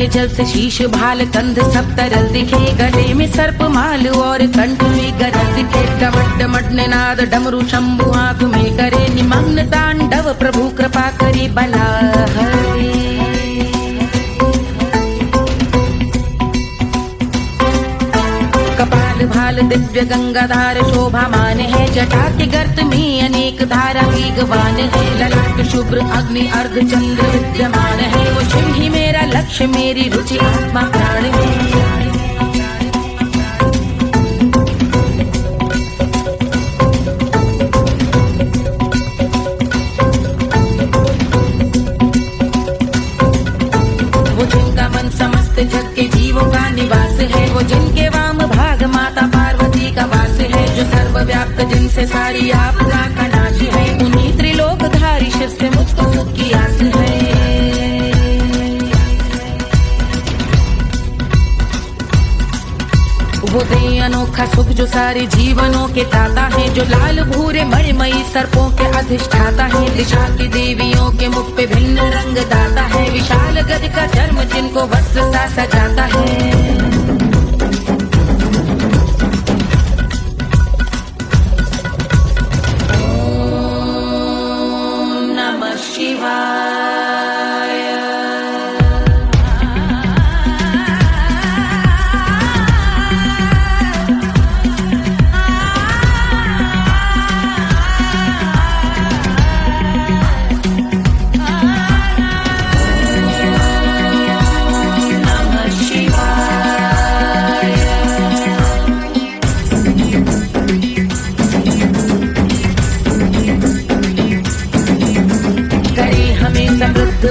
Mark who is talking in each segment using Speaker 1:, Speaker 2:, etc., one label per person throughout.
Speaker 1: के जल से शीश भाल कंध सब तरल दिखे, गले में सर्प माल और कंठ में गरज दिखे। डमट डमट निनाद डमरू शंभु हाथ में करे, निमग्न तांडव प्रभु कृपा करे बला हरे। कपाल भाल दिव्य गंगाधार शोभामान है, जटा के गर्त में अनेक धारा वेगवान है। ललाट शुभ्र अग्नि अर्ध चंद्र विद्यमान है, वो शिव ही मेरा लक्ष्य मेरी रुचि आत्मा प्राण है। वो जिनका मन समस्त जग के जीवों का निवास है, वो जिनके वाम भाग माता पार्वती का वास है। जो सर्वव्याप्त जिनसे सारी आपदा का नाश है, उन्हीं त्रिलोकधारी शिव से मुझको सुख की आस है। वो दे अनोखा सुख जो सारे जीवनों के दाता है, जो लाल भूरे मणिमयी सर्पों के अधिष्ठाता है। दिशा की देवियों के मुख पे भिन्न रंग दाता है, विशाल गज का चर्म जिनको वस्त्र सा सजाता है।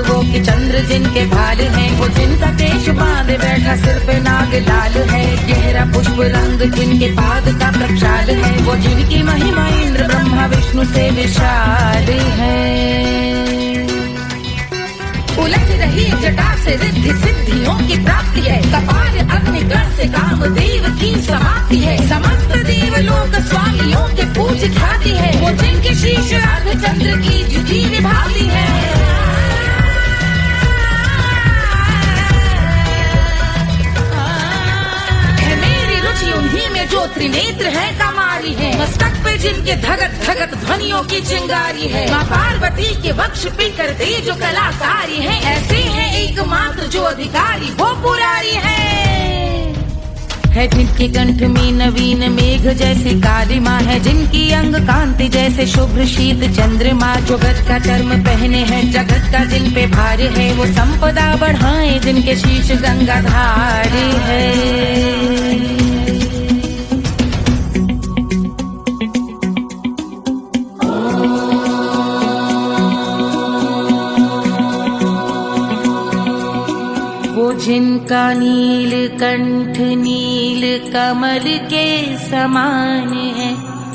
Speaker 1: वो कि चंद्र जिनके भाल हैं, वो जिनका केश बांधे बैठा सिर पे नाग लाल है। गहरा पुष्प रंग जिनके पाद का प्रक्षाल है, वो जिनकी महिमा इंद्र ब्रह्मा विष्णु से विशाल है। उलझ रही जटा से रिद्धि सिद्धियों की प्राप्ति है, कपाल अग्निगण से कामदेव की समाप्ति है। समस्त देवलोक स्वामियों के पूज ख्याति है, वो जिनके शीश अर्ध चंद्र की जुटी निभाती है। उन्हीं में जो त्रिनेत्र है कमारी है, मस्तक पे जिनके धगत धगत ध्वनियों की चिंगारी है। माँ पार्वती के वक्ष पे कर दे जो कलाकारी है, ऐसे हैं एकमात्र जो अधिकारी वो पुरारी है। जिनके कंठ में नवीन मेघ जैसे काली माँ है, जिनकी अंग कांति जैसे शुभ्र शीत चंद्रमा। जो गज का चर्म पहने हैं जगत का जिन पे भार है, वो संपदा बढ़ाए जिनके शीश गंगाधार है। जिनका नील कंठ नील कमल के समान है,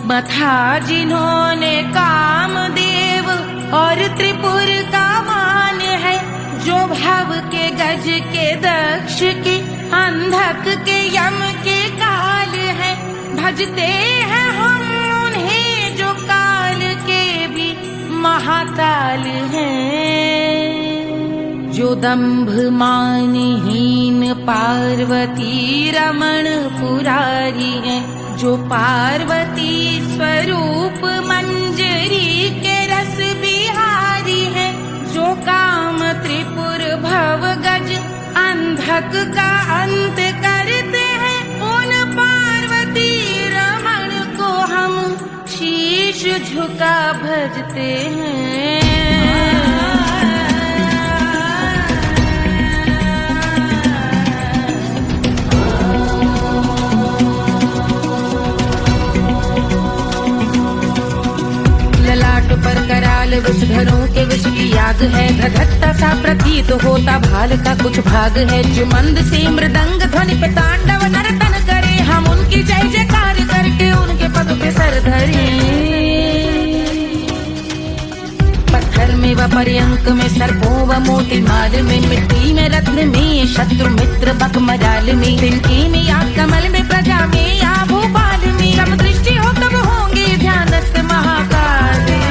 Speaker 1: मथा जिन्होंने कामदेव और त्रिपुर का मान है। जो भव के गज के दक्ष के अंधक के यम के काल है, भजते हैं हम उन्हें जो काल के भी महाकाल हैं। जो दंभ मानहीन पार्वती रमण पुरारी है, जो पार्वती स्वरूप मंजरी के रस बिहारी है। जो काम त्रिपुर भव गज अंधक का अंत करते हैं, उन पार्वती रमण को हम शीश झुका भजते हैं। पर कराल विषधरों के विष की याग है, धधकता सा प्रतीत होता भाल का कुछ भाग है। जो मंद से मृदंग ध्वनि पे तांडव नर्तन करे, हम उनकी जय जयकार करके उनके पद पे सर धरे। पत्थर में व पर्यंक में सर्पों व मोती माल में, मिट्टी में रत्न में शत्रु मित्र बक मजाल में, तिनके में या कमल में प्रजा में या भोपाल में। जब दृष्टि हो तब होंगे ध्यानस्थ महाकाल में।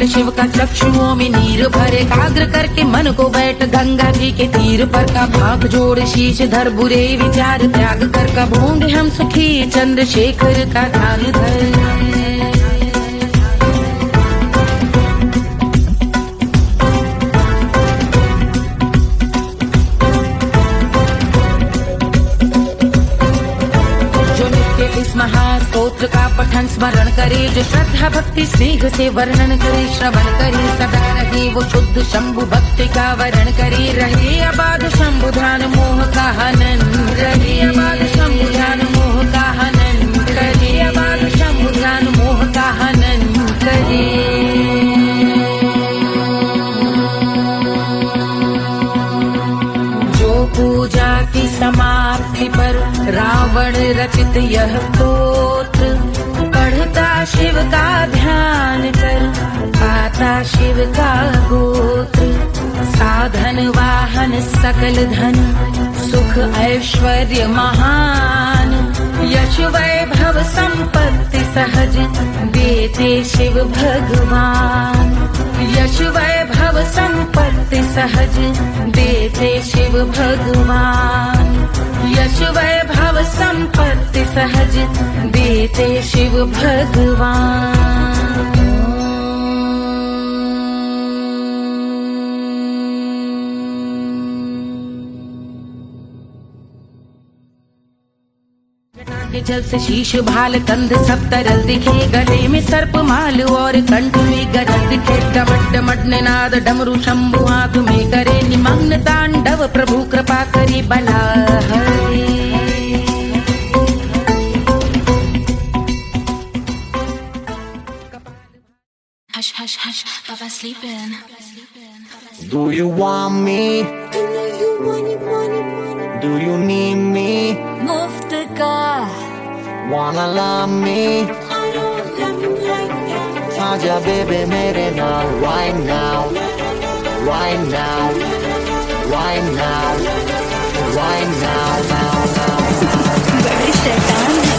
Speaker 1: लाल शिव का चक्षुओं में नीर भरे, एकाग्र करके मन को बैठ गंगा जी के तीर पर का भाग जोड़ शीश धर बुरे विचार त्याग कर कबूंगे हम सुखी चंद्रशेखर का ध्यान धर। इस महास्तोत्र का पठन स्मरण करे, जो श्रद्धा भक्ति स्नेह से वर्णन करे, श्रवण करे सदा रहे वो शुद्ध शंभु भक्ति का वर्ण करे, रहे अबाध शंभु ध्यान मोह का हनन, रहे अबाध शंभु ध्यान मोह का हनन करे, अबाध शंभु ध्यान मोह का हनन करे। पूजा की समाप्ति पर रावण रचित यह स्तोत्र, पढ़ता शिव का ध्यान कर पाता शिव का गोत्र, साधन वाहन सकल धन सुख ऐश्वर्य महान, यश वैभव संपत्ति सहज देते शिव भगवान, यश वैभव संपत्ति सहज देते शिव भगवान, यश वैभव संपत्ति सहज देते शिव भगवान। के जल से शीश भाल कंध सब तरल दिखे, गले में सर्प माल और कंठ में गरज दिखे, डमट डमट निनाद डमरू शंभु हाथ में करे, निमग्न तांडव प्रभु कृपा करी बला हरे।
Speaker 2: Hush, hush, hush, Baba sleeping.
Speaker 3: Do you want me? Do you need me?
Speaker 2: मुफ्त का
Speaker 3: Wanna love me? आजा baby मेरे नाल right now, right now, right now, right now, now, now, now.
Speaker 2: बड़े शैतान है।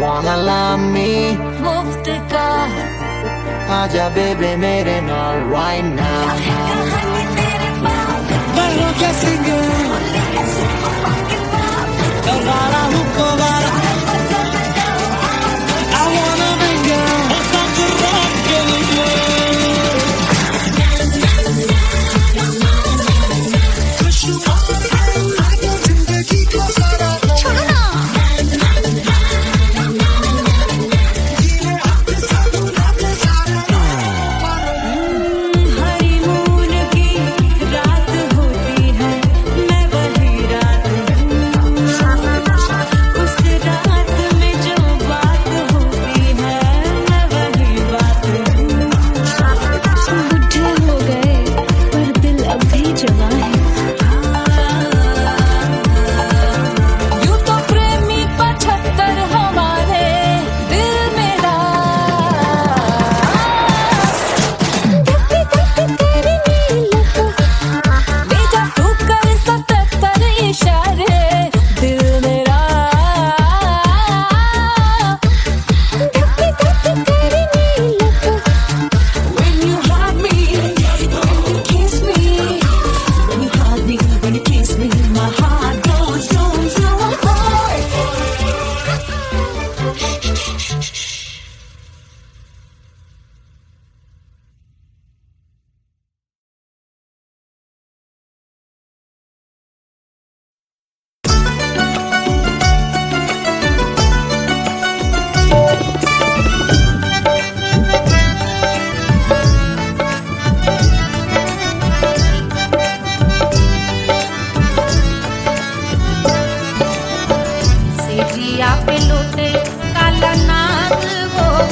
Speaker 3: Wanna love me?
Speaker 2: मुफ्त का
Speaker 3: आजा baby मेरे नाल right now. Bailo que sigue. Agora o cobara. I wanna bring you.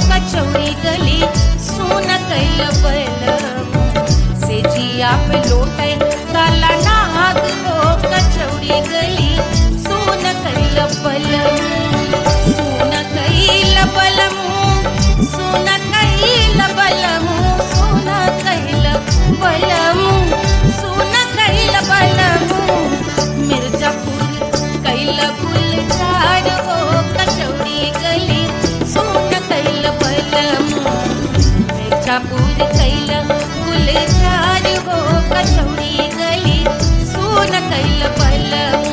Speaker 1: कचौड़ी गली सुन कैल बलम से जिया पे लोटे काला नाग हो कचौड़ी गली सुन कैल बलम सुन कैल बलम सुन कैल बलम सुन कैल बलम सुन कैल बलम मिर्जापुर कैल गुलजार हो कचौड़ी गली सुन कैल बलम मिर्जापुर कैल गुलजार हो कचौड़ी गली सुन कैल बलम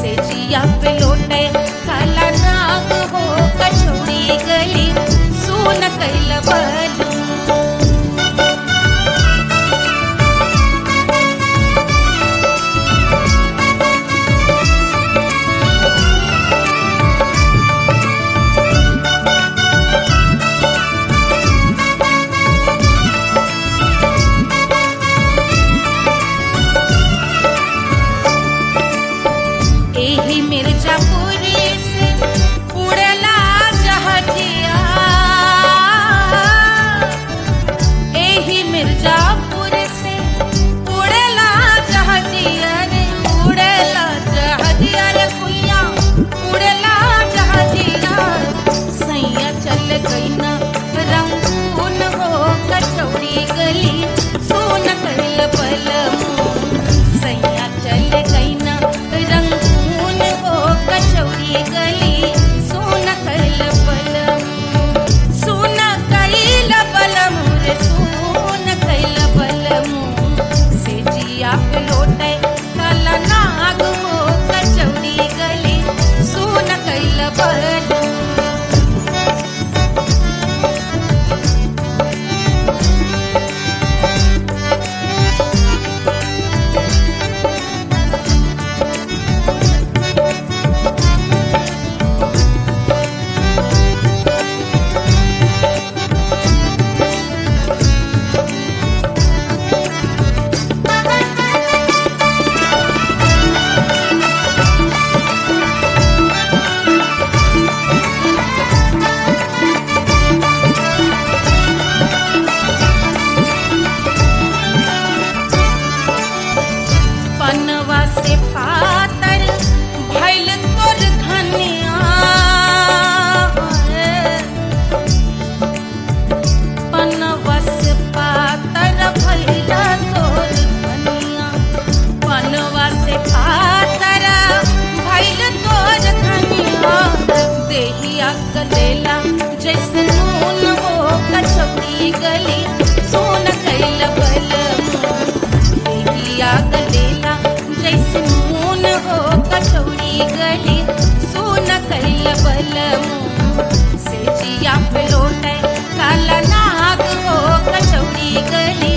Speaker 1: से जिया पे लोटे काला नाग हो कचौड़ी गली सुन कैल बलम एही मिर्जापुर से उड़ला जहाजिया एही मिर्जापुर से उड़ला जहाजिया रे उड़ला जहाजिया रे कुइया उड़ला जहाजिया सैया चल गई ना रंगून हो कचौड़ी गली सोन कैल बलम सैया चल गई ना रंगून हो कचौड़ी गली सोन कैल बलम सोन कैल बलम रे सोन कैल बलम से जिया पे लोटे काला नाग हो कचौड़ी गली सोन कैल बलम पनवा से पातर भइल तोर धनिया पनवा से पातर भइल तोर धनिया पनवा से पातर भइल तोर धनिया देहिया गलेला जैसे नून हो कचौड़ी गली सोन कैल बलम देहिया गलेला जैसे नून हो कचौड़ी गली सोन कैल बलम से जिया पे लोटे काला नाग हो कचौड़ी गली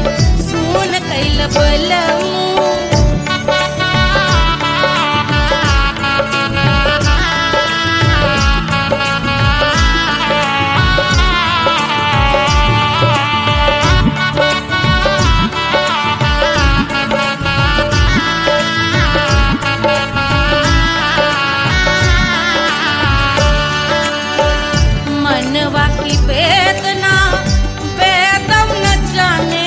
Speaker 1: सोन कैल बलम मनवा की वेदना वेदम न जाने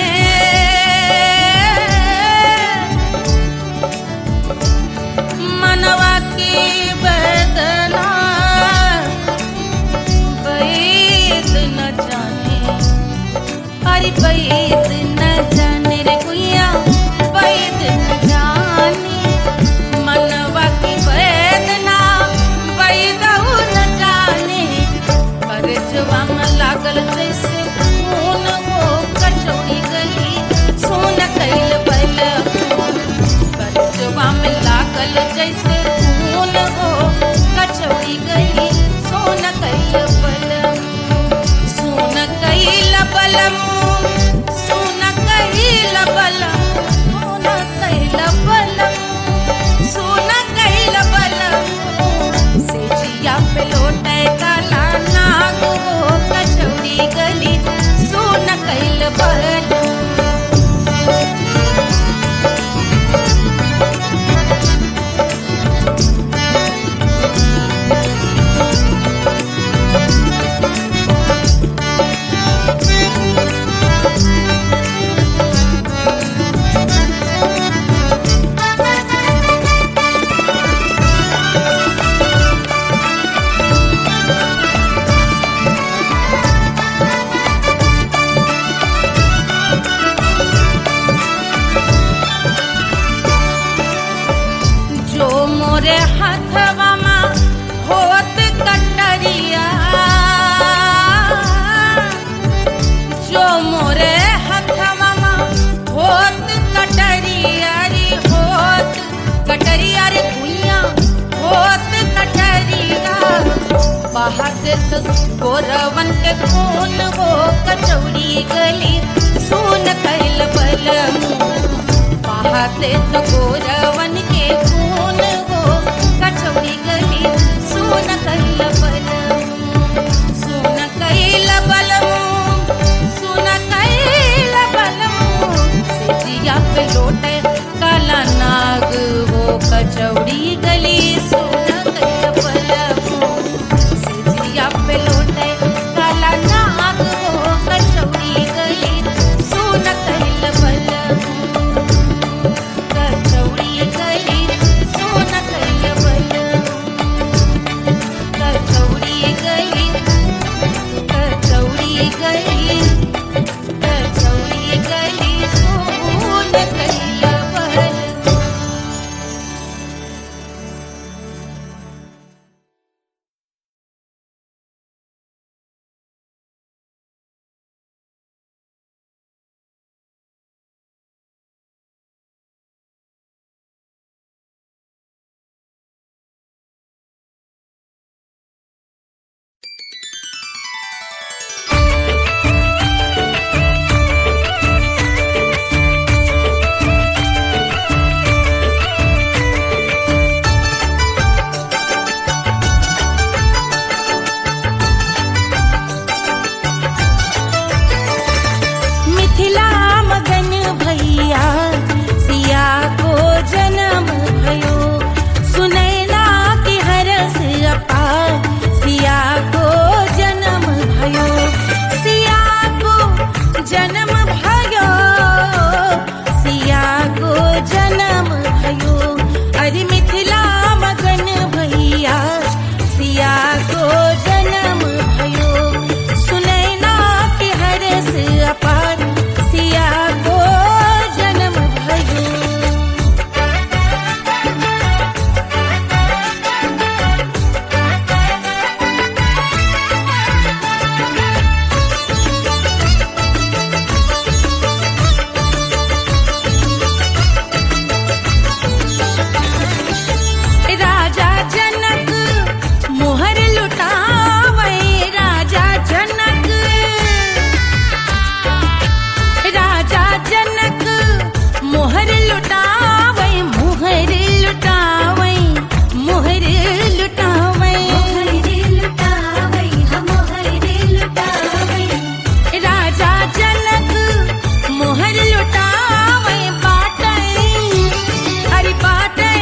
Speaker 1: गोरवन के खून वो कचौड़ी गली सुन कैल बलमू बहाते तो गोरवन के खून वो कचौड़ी गली सुन कैल बलमू सुन कैल बलमू सुन कैल बलमू सिजिया पे लोटे काला नाग वो कचौड़ी गली सुन कैल बलमू सिजिया पे लोटे काला नाग वो कचौड़ी गली सुन कैल बलमू कचौड़ी गली सुन कैल बलमू कचौड़ी गली कचौड़ी गली कचौड़ी गली सुन कैल बलमू। मिथिला मगन भैया सिया को जन्म भयो सुनैना की हरस अपार सिया को जन्म भयो सिया को जन्म भयो सिया को जन्म भयो अरे मिथिला मगन भैया सिया को जन्म भयो सुनैना की हरस अपार सिया को जन्म भयो। राजा जनक मोहर लुटावे राजा जनक राजा जनक मोहर लुटावे मोहर लुटावे मोहर लुटावे राजा जनक मोहर लुटावे बाटै अरे बाटै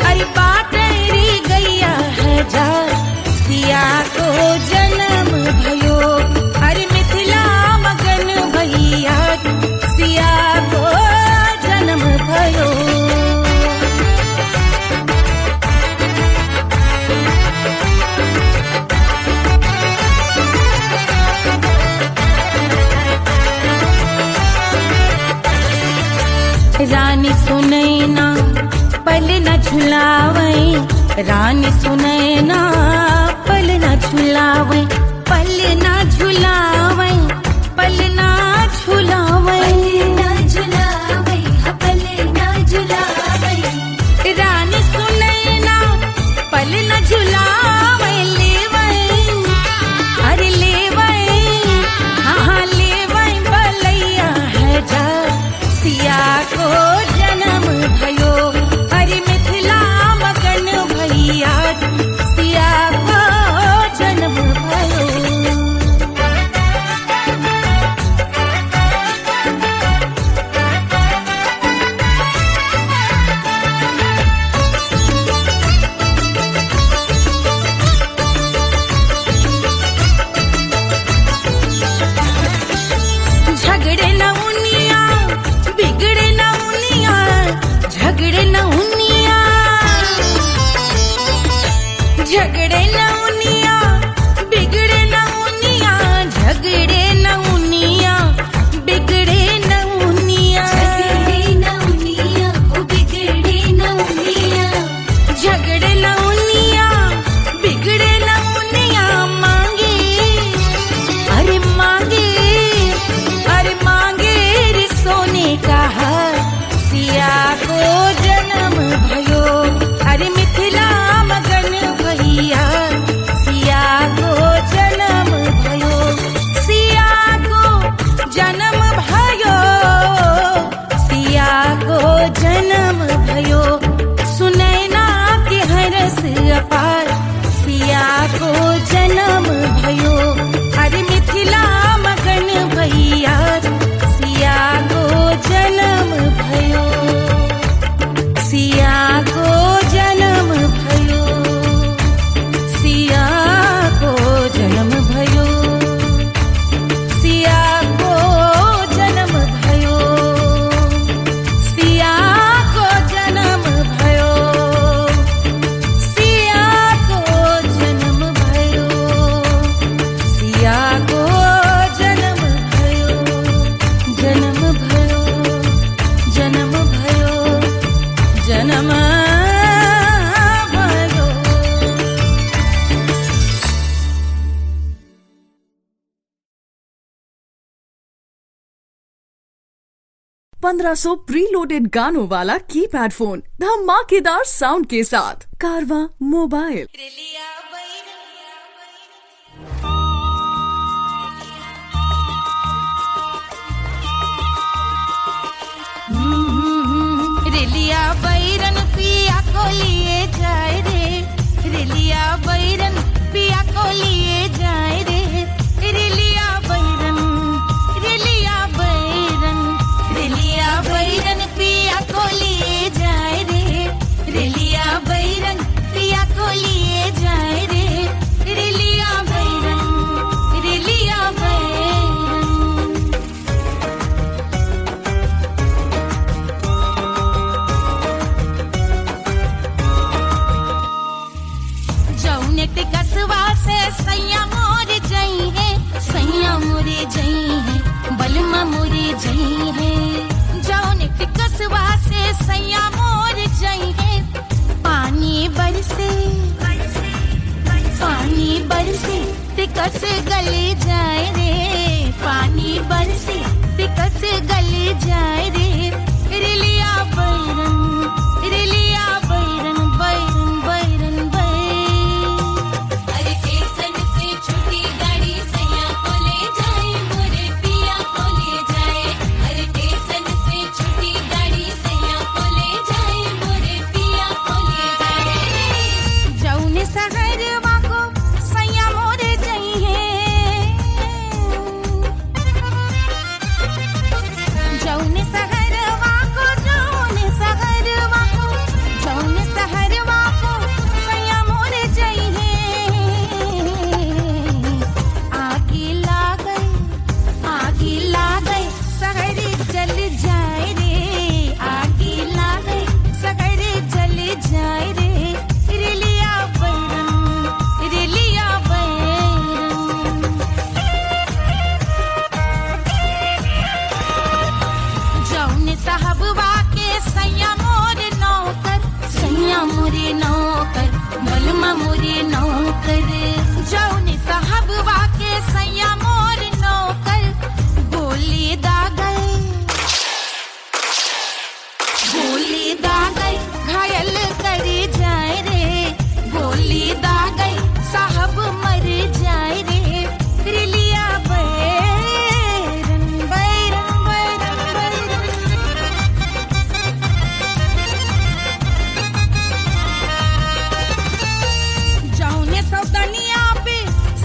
Speaker 1: अरे बाटै री गैया हजार सिया को जन्म भयो अरे मिथिला मगन भैया सिया को जन्म भयो। रानी सुनैना पल न झुलावे रानी सुनैना पल न झुलावे पल न झुलावे पल न झुलावे रानी सुनैना पल न झुलावे लेवे अरे लेवे हाँ लेवे बलैया है जा सिया को जन्म भयो अरे मिथिला मगन भैया सिया को जन्म भयो।
Speaker 4: 1500 प्रीलोडेड गानों वाला कीपैड फोन धमाकेदार साउंड के साथ कारवा मोबाइल।
Speaker 1: रेलिया बैरन पिया को लिए जाए रे, रेलिया बैरन पिया को लिए जाए रे, रेलिया बैरन, रेलिया बैरन, रेलिया बैरन पिया को लिए जाए रे, रेलिया बैरन पिया को लिए जाए रे, रेलिया बैरन, रेलिया बैरन। जौनेट कसवा से सैया मोर जई है, सैया मोरे जई है, बलमा मोरे जई है। जौनेट कसवा से सैया मोर जई है, पानी बरसे, पानी बरसे तिकस गले जाए रे, पानी बरसे तिकस गले जाए रे, रेलिया बैरन, रेलिया बैरन, बैरन बैरन बैरन। अरे स्टेशन से छुट्टी गाड़ी सैया को ले जाए, मोरे पिया को ले जाए। अरे स्टेशन से छुट्टी गाड़ी सैया को ले जाए, मोरे पिया को ले जाए। जौने सहरवा को सैया मोरे जई है, जौने सहरवा को, जौने सहरवा को, जौने सहरवा को सैया मोरे जई है। आगे लागै, आगे लागै सहर जल जाए रे, आगे लागै सहर जल जाए रे, रेलिया बैरन, रेलिया बैरन। जौने साहबवा के सैया मोरे नौकर, सैया मोरे नौकर, बलमा मोरे नौकर। जौने साहबवा के सैया मोरे नौकर, गोली दागै, गोली दागै घायल करे जाए रे, गोली दागै साहब मर जाए रे, रेलिया बैरन, बैरन बैरन बैरन। जौने सौतनिया पे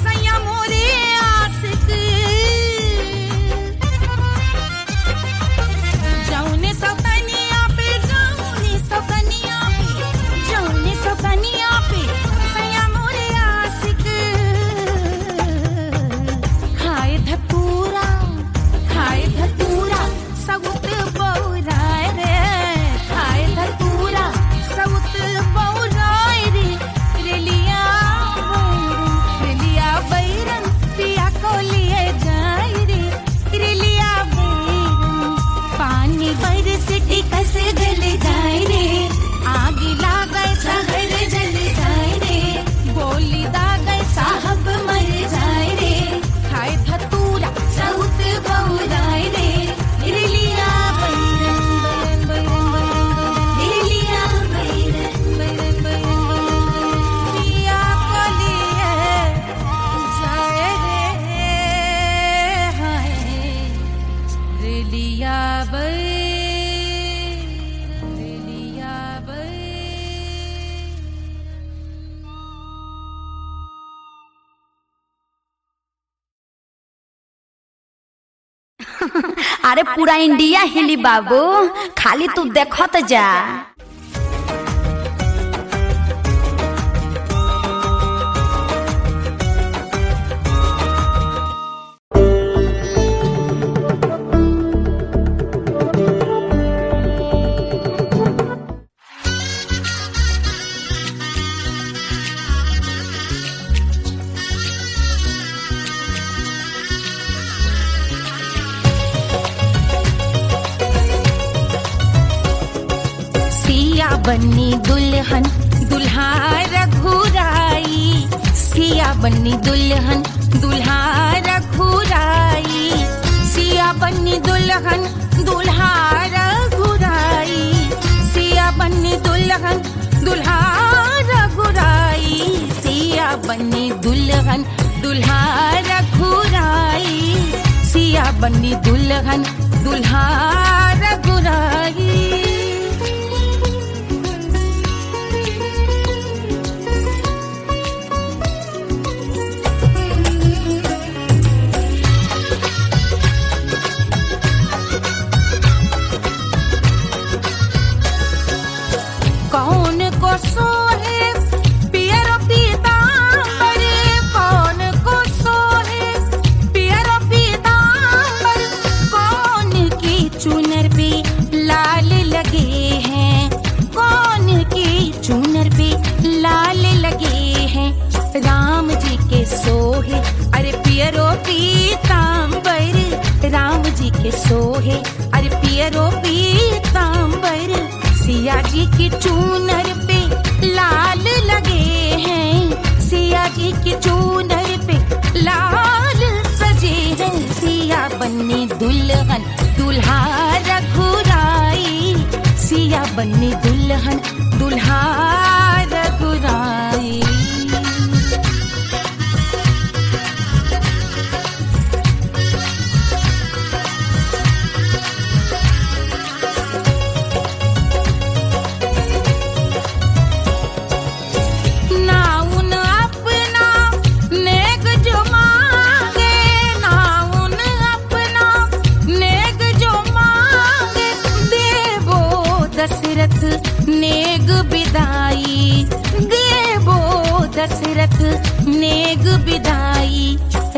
Speaker 1: सैया मोरे आशिक, जौने सौतनिया पे, जौने सौतनिया पे, जौने सौतनिया पे सैया मोरे आशिक। खाए धतूरा, खाए धतूरा सउत बौराए रे, खाए धतूरा सउत बौराए रे, रेलिया बैरन, रेलिया बैरन पिया को लिए जाए रे, रेलिया बैरन। पानी बरस टिकस गल जाए रे, आगे लागै सहर जल जाए रे, गोली दागै साहब मर जाए रे, खाए धतूरा सउत बौराए रे, रेलिया बैरन, बैरन बैरन बैरन, रेलिया बैरन, बैरन बैरन। पिया को लिए जाए रे, हाय रेलिया बैरन, रेलिया बैरन।
Speaker 5: अरे पूरा इंडिया हिली बाबू, खाली तू देखत जा।
Speaker 1: बन्नी दुल्हन दुल्हा रघुराई, सिया बन्नी दुल्हन दुल्हा रघुराई, सिया बन्नी दुल्हन दुल्हा रघुराई, सिया बन्नी दुल्हन दुल्हा रघुराई, सिया बन्नी दुल्हन दुल्हा रघुराई, सिया बन्नी दुल्हन दुल्हा रघुराई। कौन को सोहे पियरो पीतांबर, कौन को सोहे पियरो पीतांबर, कौन की चुनर पे लाल लगे हैं, कौन की चुनर पे लाल लगे हैं, राम जी के सोहे अरे पियरो पीतांबर, राम जी के सोहे अरे पियरो पीतांबर, सिया जी की चूनर पे लाल लगे हैं, सिया जी की चूनर पे लाल सजे हैं, सिया बन्नी दुल्हन दुल्हा रघुराई, सिया बन्नी दुल्हन दुल्हा रघुराई। नेग बिदाई देवो दशरथ नेग बिदाई,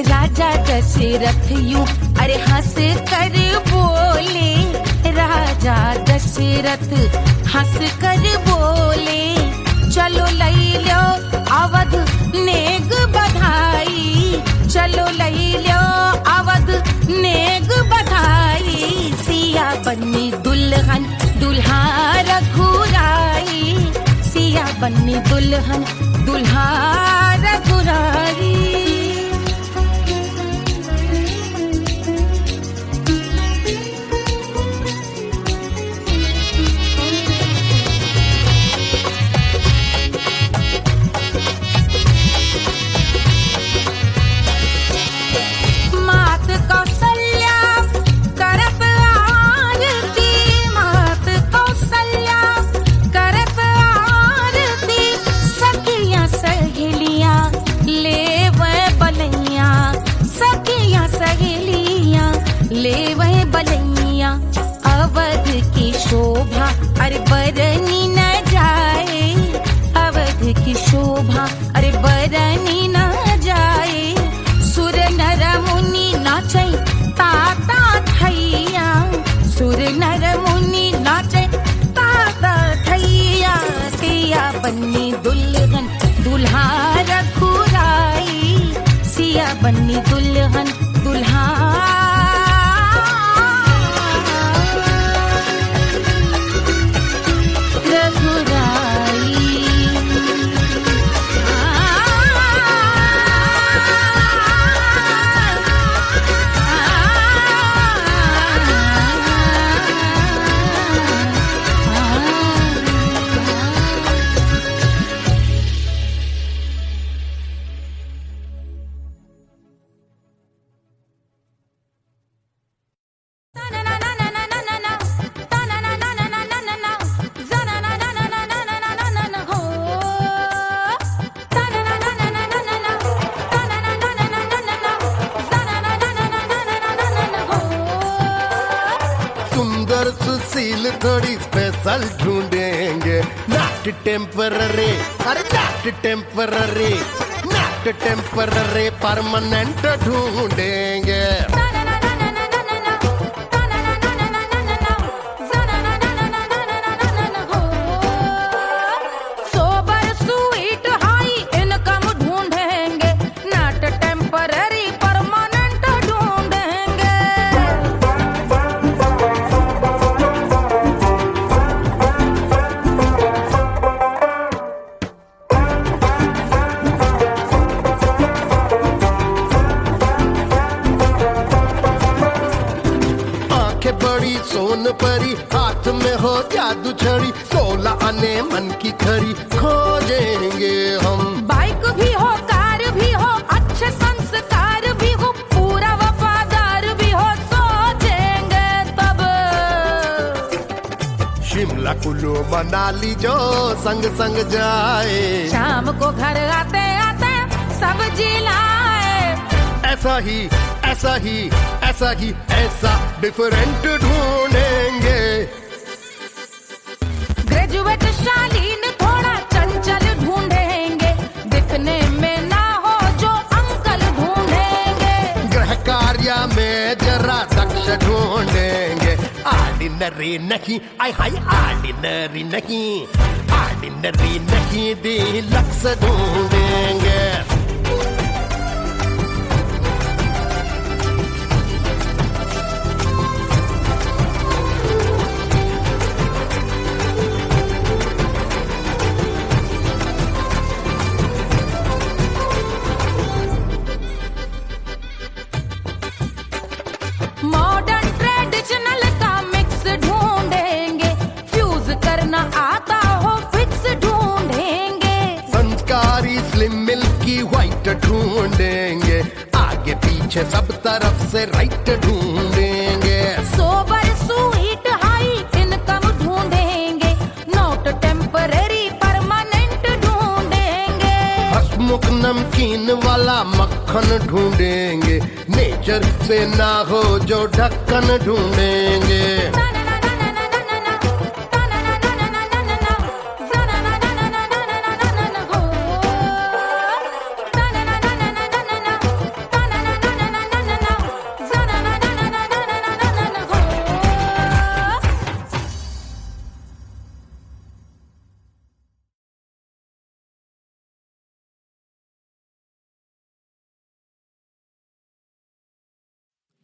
Speaker 1: राजा दशरथ यूं अरे हंस कर बोले, राजा दशरथ हंस कर बोले, चलो लई लो अवध नेग बधाई, चलो लई लो अवध नेग बधाई, सिया बन्नी दुल्हन दुल्हा रघुराई, सिया बन्नी दुल्हन दुल्हा रघुराई। मात कौशल्या करत आरती, मात कौशल्या करत आरती, सखियां सहेलियां लेवे बलैया, सखियां सहेलियां लेवे बलैया, अवध की शोभा अरे बरनी न जाए, अवध की शोभा अरे बरनी न जाए, सुर नर मुनि नाचे ताता थैया, सुर नर मुनि नाचे ताता थैया, सिया बन्नी दुल्हन दुल्हा रघुराई, सिया बन्नी दुल्हन दुल्हा
Speaker 6: सुशील थोड़ी स्पेशल ढूंढेंगे, नॉट टेम्पररी, अरे not temporary, not temporary, permanent ढूंढेंगे।
Speaker 1: सोबर स्वीट हाई इनकम ढूंढेंगे, नॉट टेम्पररी परमानेंट ढूंढेंगे।
Speaker 6: हो जादू छड़ी 16 आने मन की खरी खोजेंगे हम।
Speaker 1: बाइक भी हो कार भी हो अच्छे संस्कार भी हो पूरा वफादार भी हो सोचेंगे तब।
Speaker 6: शिमला कुल्लू मनाली जो संग संग जाए,
Speaker 1: शाम को घर आते आते सब्जी लाए।
Speaker 6: ऐसा ही ऐसा ही ऐसा ही ऐसा डिफरेंट ढूंढेंगे।
Speaker 1: ग्रेजुएट शालीन थोड़ा चंचल ढूंढेंगे, दिखने में ना हो जो अंकल ढूंढेंगे।
Speaker 6: गृह कार्य में जरा दक्ष ढूंढेंगे। ऑर्डिनरी नहीं आई हाय ऑर्डिनरी नहीं, ऑर्डिनरी नहीं डीलक्स ढूंढेंगे।
Speaker 1: मॉडर्न ट्रेडिशनल का मिक्स ढूंढेंगे, फ्यूज करना आता हो फिक्स ढूंढेंगे।
Speaker 6: संस्कारी स्लिम मिल्की व्हाइट ढूंढेंगे, आगे पीछे सब तरफ से राइट ढूंढेंगे।
Speaker 1: सोबर स्वीट हाई इनकम ढूंढेंगे, नोट टेम्परेरी परमानेंट ढूंढेंगे।
Speaker 6: हंसमुख नमकीन वाला मक्खन ढूंढेंगे, नेचर से ना हो जो ढक्कन ढूंढेंगे।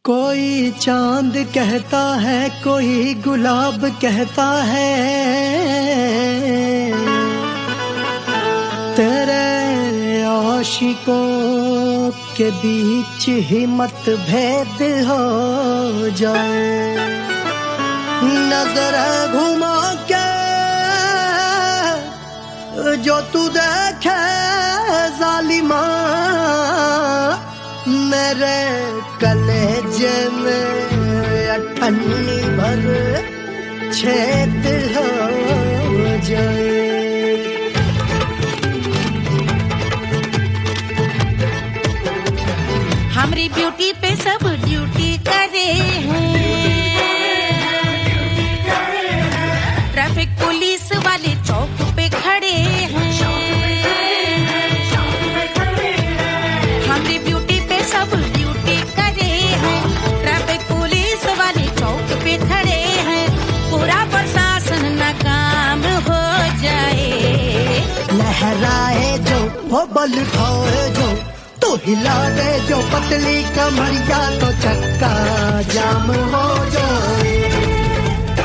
Speaker 7: कोई चांद कहता है कोई गुलाब कहता है, तेरे आशिकों के बीच ही मतभेद हो जाए। नजर घुमा के जो तू देखे जालिमा, मेरे कलेजे में अठन्नी भर छेद हो जाए।
Speaker 1: हमारी ब्यूटी पे सब ड्यूटी करे हैं, ट्रैफिक पुलिस वाले चौक पे खड़े हैं। हमारी ब्यूटी पे सब ड्यूटी करे हैं, ट्रैफिक पुलिस वाले चौक पे खड़े हैं। पूरा प्रशासन नाकाम हो जाए।
Speaker 7: लहराए जो वो बल खाए जो, तो हिला दे जो पतली कमरिया तो चक्का जाम हो जाए।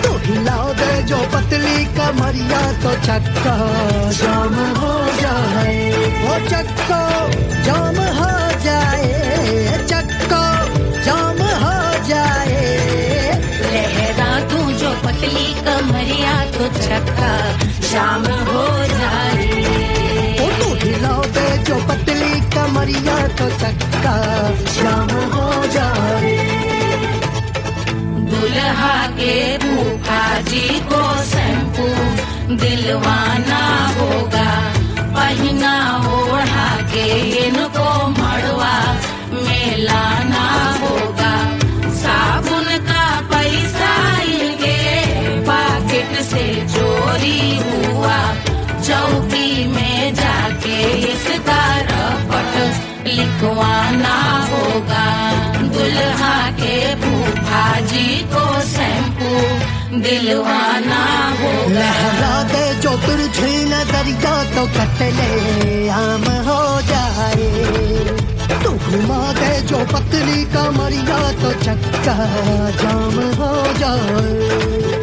Speaker 7: तो हिला दे जो पतली कमरिया तो चक्का जाम हो जाए। वो चक्का जाम हो जाए, चक्का जाम हो जाए।
Speaker 1: लहरा तू जो पतली कमरिया तो चक्का जाम हो जाए।
Speaker 7: ओ तो हिला दे जो पतली कमरिया तो चक्का जाम हो जाए।
Speaker 1: दुल्हा के फूफा जी को शैम्पू दिलवाना होगा, पहना ओढ़ा के इनको मड़वा में लाना होगा। साबुन का पैसा इनके पाकिट से चोरी हुआ, चौकी में जाके इसका रपट लिखवाना होगा। दुल्हा के फूफा जी को शैम्पू दिलवाना होगा।
Speaker 7: लहरा दे जो तुरझी नजरिया तो कटले आम हो जाए। तू घुमा दे जो पतली कमरिया तो चक्का जाम हो जाए।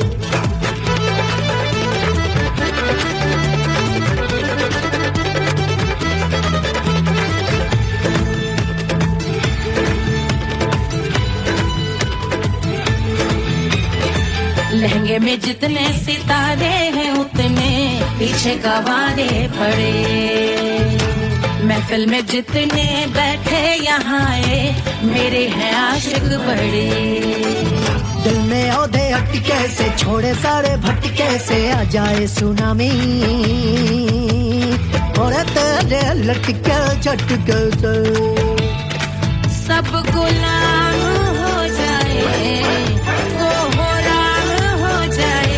Speaker 1: लहंगे में में जितने सितारे हैं उतने पीछे गवारे पड़े। महफिल में जितने बैठे यहाँ आए मेरे हैं आशिक बड़े।
Speaker 7: दिल में औधे हटके से छोड़े सारे भटके से आ जाए सुनामी और तेरे लटके झटके से
Speaker 1: सब गुलाम हो जाए वो राम हो जाए।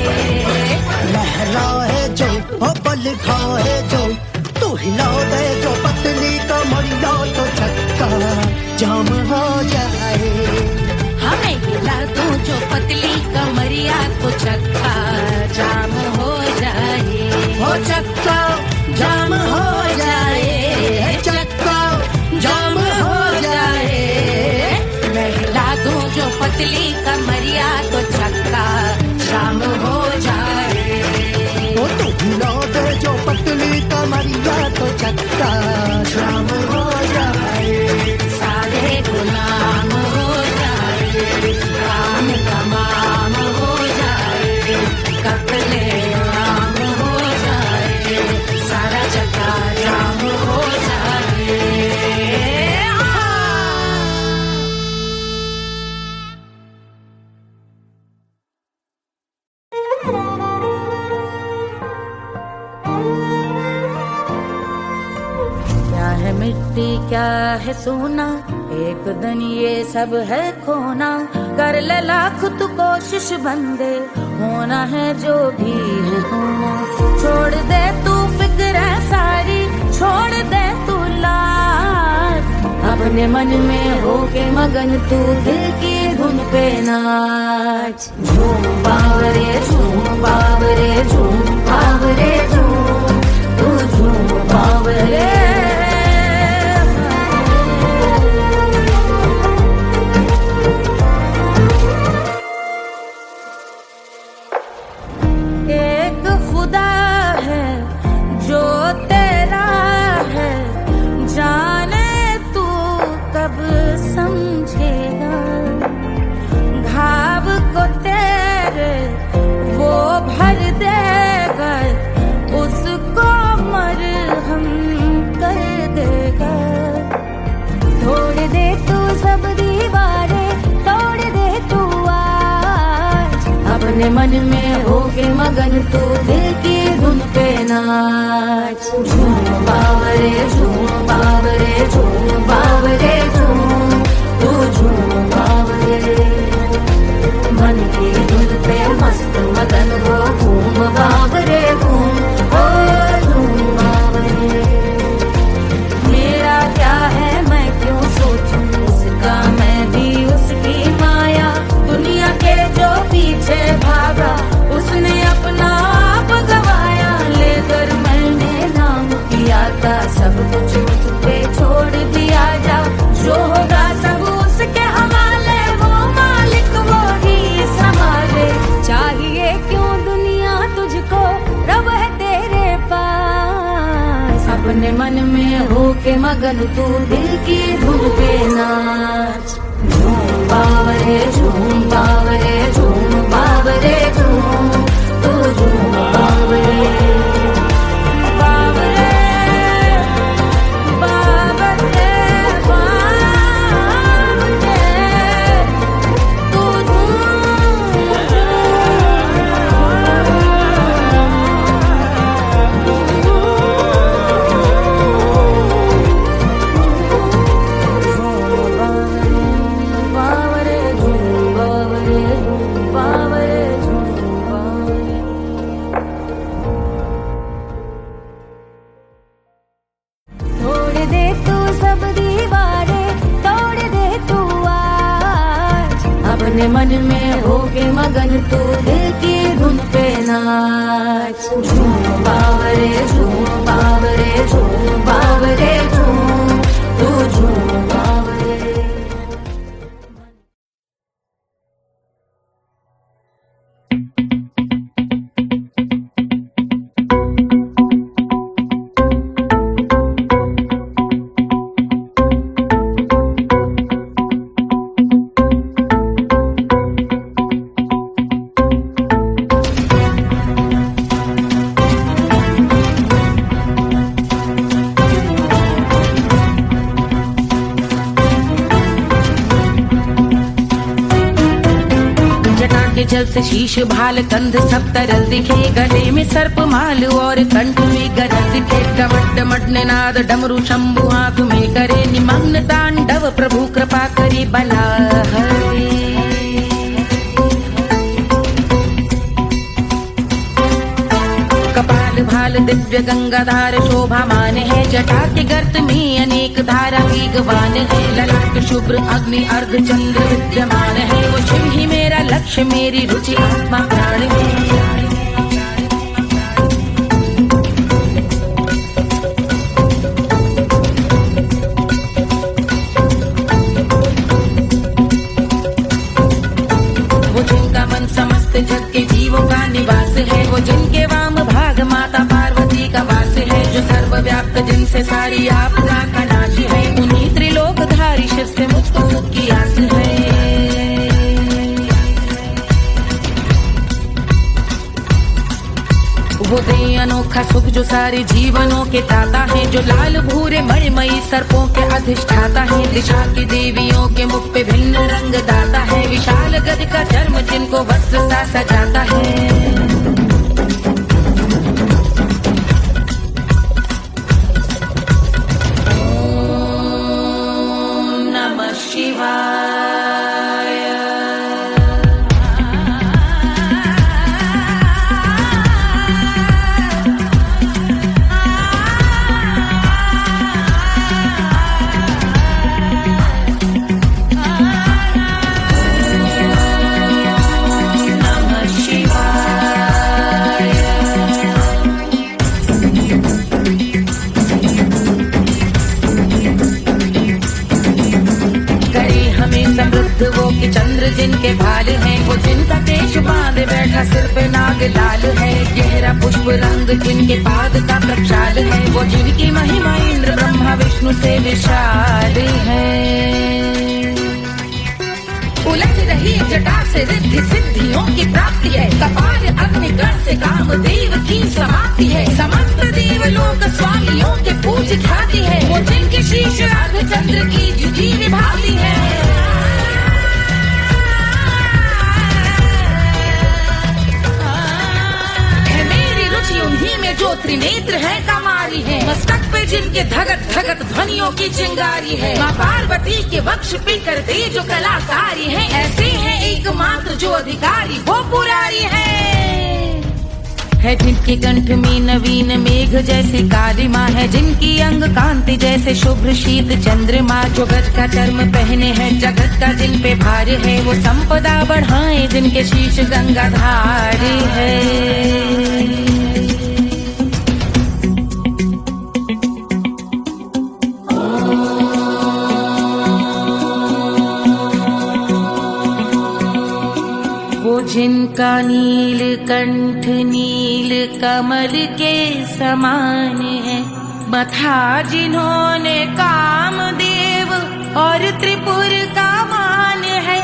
Speaker 7: लहराए जो ओ बल खाए जो तू हिला दे जो पतली कमरिया तो चक्का जाम हो जाए।
Speaker 1: हमें हिला दो जो पतली कमरिया तो चक्का जाम हो जाए।
Speaker 7: हो चक्का जाम हो जाए, चक्का जाम हो जाए।
Speaker 1: मैं हिला दूं जो पतली कमरिया तो चक्का जाम हो जाए।
Speaker 7: ओ तू हिला दे जो पतली कमरिया तो चक्का जाम हो जाए।
Speaker 1: सारे गुलाम हो जाए, काम तमाम हो जाए, कत्ले आम हो जाए, सारा चक्का जाम हो जाए। क्या है मिट्टी क्या है सोना, एक दिन ये सब है खोना। कर ले लाख तू कोशिश बंदे, होना है जो भी है होना। छोड़ दे तू फिक्र सारी, छोड़ दे तू लाज। अपने मन में होके मगन तू दिल की धुन पे नाच। झूम बावरे झूम बावरे झूम बावरे झूम, तू झूम बावरे। एक खुदा है जो तेरा है, जाने तू कब समझेगा। घाव को तेरे वो भर देगा, उसको मरहम कर देगा। तोड़ दे तू सब दीवारें, तोड़ दे तू आज। अपने मन में होके मगन तू दिल की धुन पे नाच। झूम बावरे झूम बावरे झूम बावरे झूम, तू झूम बावरे। मन की धुन पे मस्त मगन हो घूम बावरे घूम, ओ झूम बावरे। मेरा क्या है मैं क्यों सोचूं उसका, मैं भी उसकी माया। दुनिया के जो पीछे भागा उसने अपना आप गवाया। लेकर मैंने नाम किया था सब कुछ उस पे छोड़ दिया जा। जो होगा सब उसके हवाले, वो मालिक वो ही संभाले। चाहिए क्यों दुनिया तुझको, रब है तेरे पास। अपने मन में होके मगन तू दिल की धुन पे नाच। झूम बावरे झूम बावरे झूम बावरे झूम, तू झूम बावरे। बावरे बावरे बावरे, तू बावरे झूम बावरे झूम बावरे झूम बावरे। तोड़ दे तू सब दीवारें, तोड़ दे तू आज। अपने मन में होके मगन तू दिल की धुन पे नाच। झूम बावरे झूम बावरे झूम बावरे झूम, तू झूम बावरे। कुंडल से शीश भाल कंध सब तरल दिखे, गले में सर्प माल और कंठ में गरज दिखे। डमट डमट निनाद डमरू शंभु आंख में करे निमग्न तांडव, प्रभु कृपा करे बला हरे। कपाल भाल दिव्य गंगाधार शोभामान है, जटा के गर्त में अनेक धारा वेगवान है। ललाट शुभ्र अग्नि अर्ध चंद्र विद्यमान है, वो शिव ही मेरा लक्ष्य मेरी रुचि आत्मा प्राण है। वो जिनका मन समस्त जग के जीवों का निवास है, वो जिनके वाम भाग माता पार्वती का वास है। जो सर्वव्याप्त जिनसे सारी आपदा का नाश है, उन्हीं त्रिलोकधारी शिव से मुझको सुख की आस है। वो दे अनोखा सुख जो सारे जीवनों के दाता है, जो लाल भूरे मणिमयी सर्पों के अधिष्ठाता है। दिशा की देवियों के मुख पे भिन्न रंग दाता है, विशाल गज का चर्म जिनको वस्त्र सा सजाता है। ओम नमः शिवाय। वो कि चंद्र जिनके भाल हैं, वो जिनका केश बांधे बैठा सिर पे नाग लाल है। गहरा पुष्प रंग जिनके पाद का प्रक्षाल है, वो जिनकी महिमा इंद्र ब्रह्मा विष्णु से विशाल है। उलझ रही जटा से रिद्धि सिद्धियों की प्राप्ति है, कपाल अग्निगण से कामदेव की समाप्ति है। समस्त देवलोक स्वामियों के पूज ख्याति है, वो जिनके शीश अर्ध चंद्र की जुजी निभाती है। उन्हीं में जो त्रिनेत्र है कमारी है, मस्तक पे जिनके धगत धगत ध्वनियों की चिंगारी है। माँ पार्वती के वक्ष पे कर दे जो कलाकारी है, ऐसे हैं एकमात्र जो अधिकारी वो पुरारी है। जिनके कंठ में नवीन मेघ जैसे काली माँ है, जिनकी अंग कांति जैसे शुभ्र शीत चंद्रमा। जो गज का चर्म पहने हैं जगत का जिन पे भार है, वो संपदा बढ़ाए जिनके शीश गंगाधार है। जिनका नील कंठ नील कमल के समान है, मथा जिन्होंने कामदेव और त्रिपुर का मान है।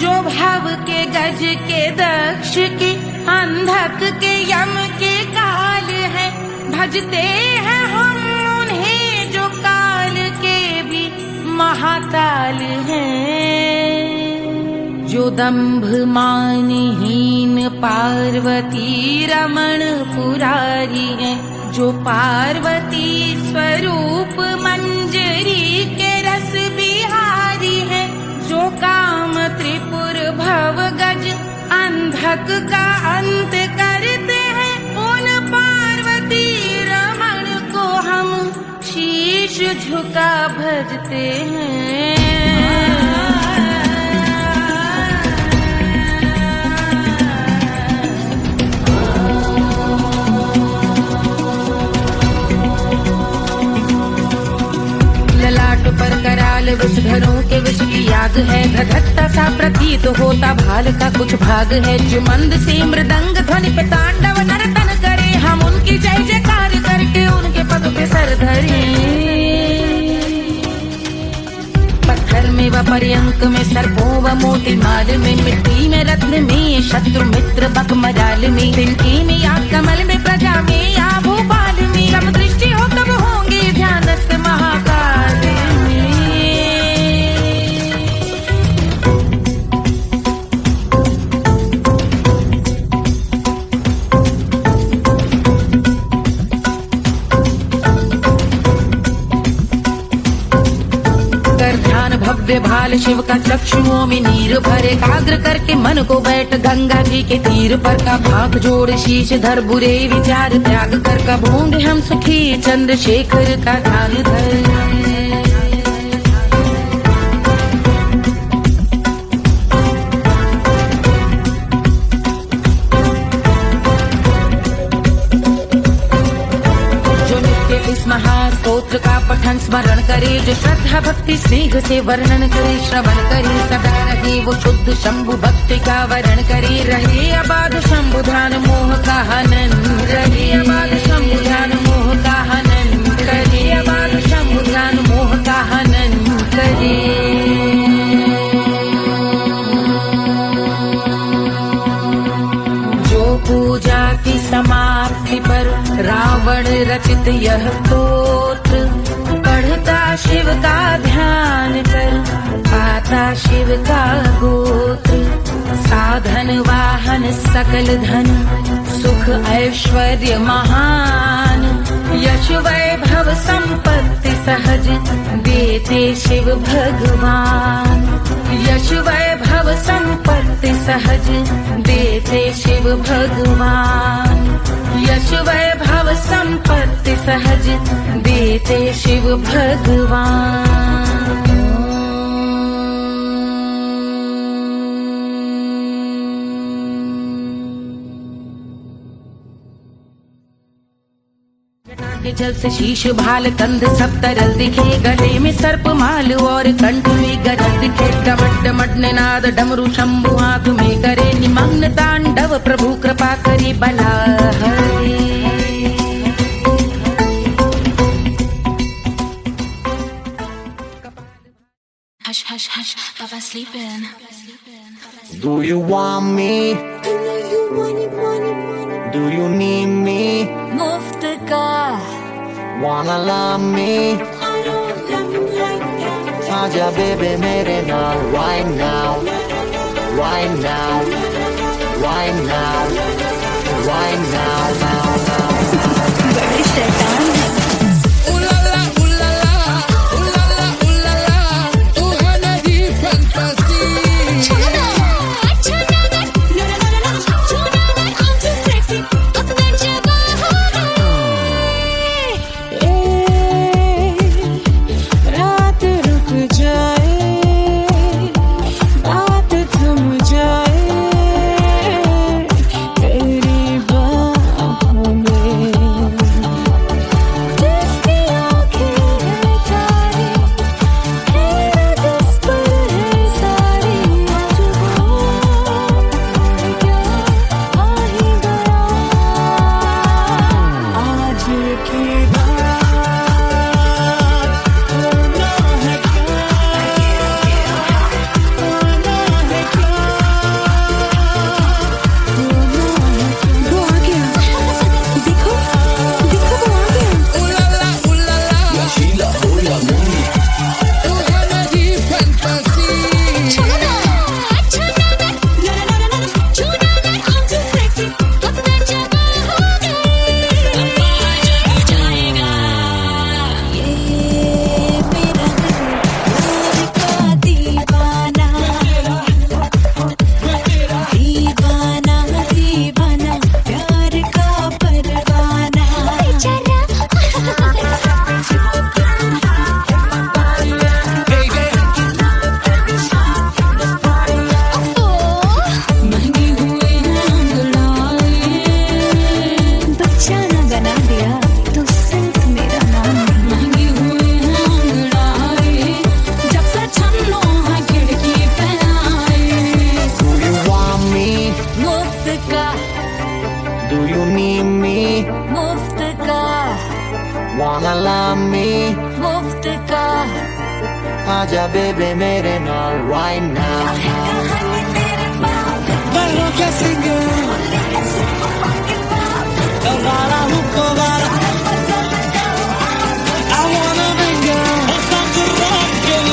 Speaker 1: जो भव के गज के दक्ष के अंधक के यम के काल है, भजते हैं हम उन्हें जो काल के भी महाकाल हैं। जो दंभ मानहीन पार्वती रमण पुरारी है, जो पार्वती स्वरूप मंजरी के रस बिहारी है। जो काम त्रिपुर भव गज अंधक का अंत करते हैं, उन पार्वती रमण को हम शीश झुका भजते हैं। पर कराल विषधरों के विष की याग है, धधकता सा प्रतीत होता भाल का कुछ भाग है। जो मंद से मृदंग ध्वनि पे तांडव नर्तन करे, हम उनकी जय जयकार करके उनके पद पे सर धरे। पत्थर में व पर्यंक में सर्पों व मोती माल में, मिट्टी में रत्न में शत्रु मित्र बक मजाल में, तिनके में या कमल में प्रजा में या भोपाल में। सब दृष्टि हो तब होंगे ध्यानस्थ महाकाल में। भव्य भाल शिव का चक्षुओं में नीर भरे, एकाग्र करके मन को बैठ गंगा जी के तीर पर का भाग जोड़ शीश धर बुरे विचार त्याग कर कब होंगे हम सुखी चंद्रशेखर का ध्यान धर। इस महास्तोत्र का पठन स्मरण करे, जो श्रद्धा भक्ति स्नेह से वर्णन करे, श्रवण करे सदा रहे वो शुद्ध शंभु भक्ति का वर्ण करे, रहे अबाध शंभु ध्यान मोह का हनन, रहे अबाध शंभु ध्यान मोह का हनन करे, अबाध शंभु ध्यान मोह का हनन करे। पूजा की समाप्ति पर रावण रचित यह स्तोत्र, पढ़ता शिव का ध्यान कर पाता शिव का गोत्र, साधन वाहन सकल धन सुख ऐश्वर्य महान, यश वैभव संपत्ति सहज देते शिव भगवान, यश वैभव संपत्ति सहज देते शिव भगवान, यश वैभव संपत्ति सहज देते शिव भगवान। के जल से शीश भाल कंध सब तरल दिखे, गले में सर्प माल और कंठ में गजल दिखे, डमट डमट निनाद डमरू शंभु हाथ में करे, निमग्न तांडव प्रभु कृपा करे बला हरे।
Speaker 2: Hush, hush, hush, Baba sleeping.
Speaker 3: Do you want me? Do you need me?
Speaker 2: मुफ्त का
Speaker 3: Wanna love me? आजा बेबे मेरे नाल right now, right now, right now, right now, now, now.
Speaker 2: बड़े शैतान है।
Speaker 3: Wanna love me?
Speaker 2: मुफ्त का
Speaker 3: आजा बेबे मेरे नाल right now.
Speaker 7: Bailo que sigue. Toda jucobara. I wanna bring you. Stop the rock and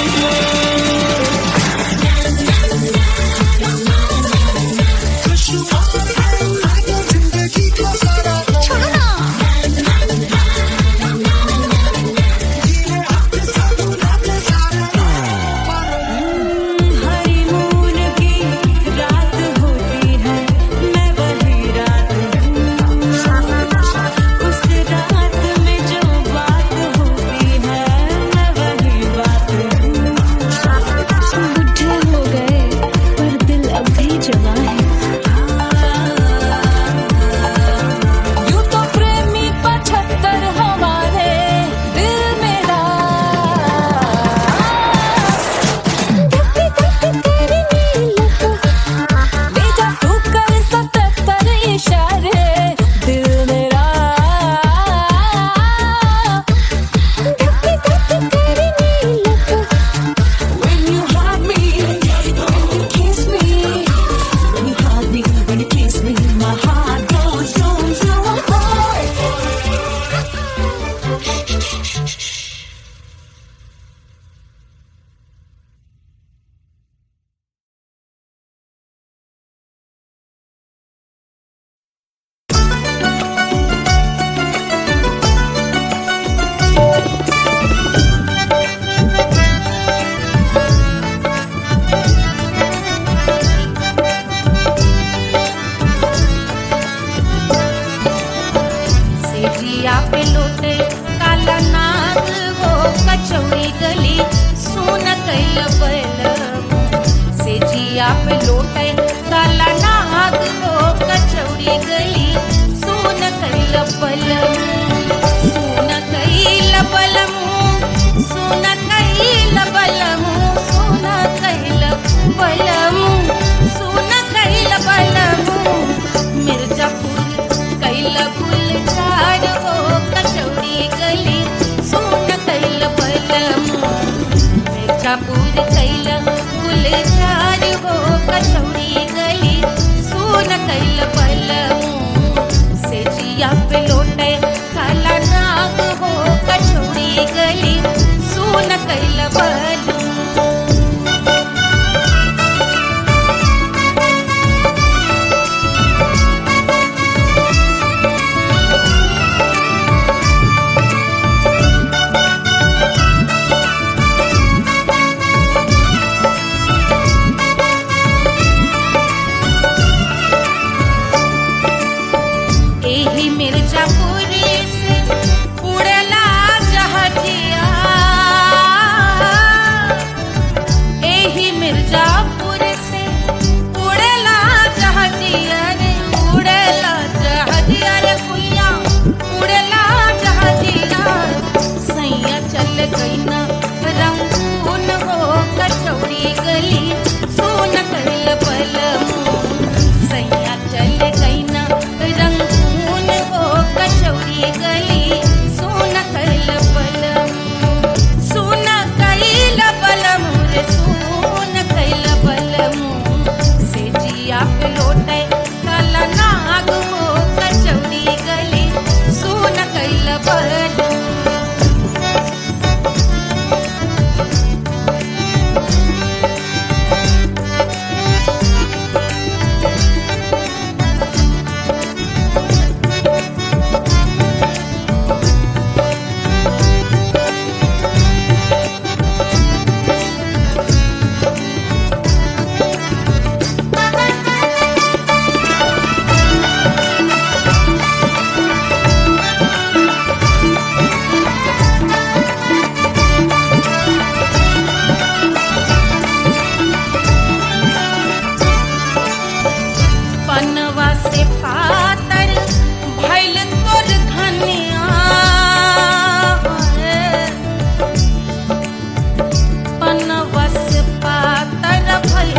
Speaker 1: जिया पे लोटे काला नाग हो कचौड़ी गली सुन कैल बलमू से जिया पे लोटे काला नाग हो कचौड़ी गली सुन कैल बलमू सुन कैल बलमू सुन कैल बलमू सुन कैल बलमू सुन कैल बलमू मिर्जापुर कैल गुलजार हो कचौड़ी गली सुन कैल बलमू मिर्जापुर कैल गुलजार हो कचौड़ी गली सुन कैल बलमू से जिया पे लोटे काला नाग हो कचौड़ी गली सुन कैल बलमू एही मिर्जापुर से उड़ला जहाजिया एही मिर्जापुर से उड़ला जहाजिया रे उड़ला जहाजिया रे कुइया उड़ला जहाजिया सैया चल गई ना रंगून हो कचौड़ी गली सुन कैल बलमू सैया चल गई ना रंगून हो कचौड़ी गली सुन कैल बलमू सुन कैल बलमू रे सुन कैल बलमू से जिया पे लोटे काला नाग हो कचौड़ी गली सुन कैल बलमू पनवा से पातर भइल तोर धनिया पनवा से पातर भइल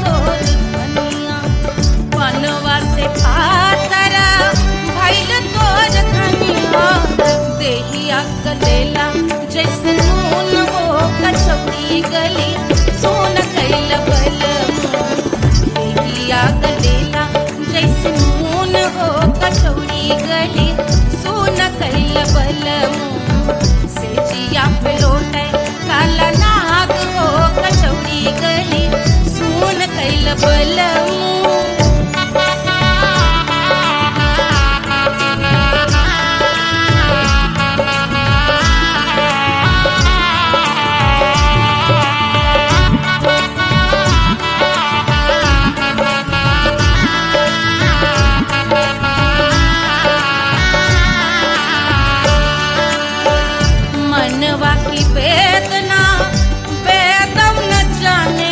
Speaker 1: तोर धनिया पनवा से पातर भइल तोर धनिया देहिया गलेला जैसे नून हो कचौड़ी गली सुन कैल बलमू देहिया गलेला जैसे नून हो कचौड़ी गली सुन कैल बलमू से जिया पे लोटे काला नाग हो कचौड़ी गली सुन कैल बलमू मनवा की वेदना वेदम न जाने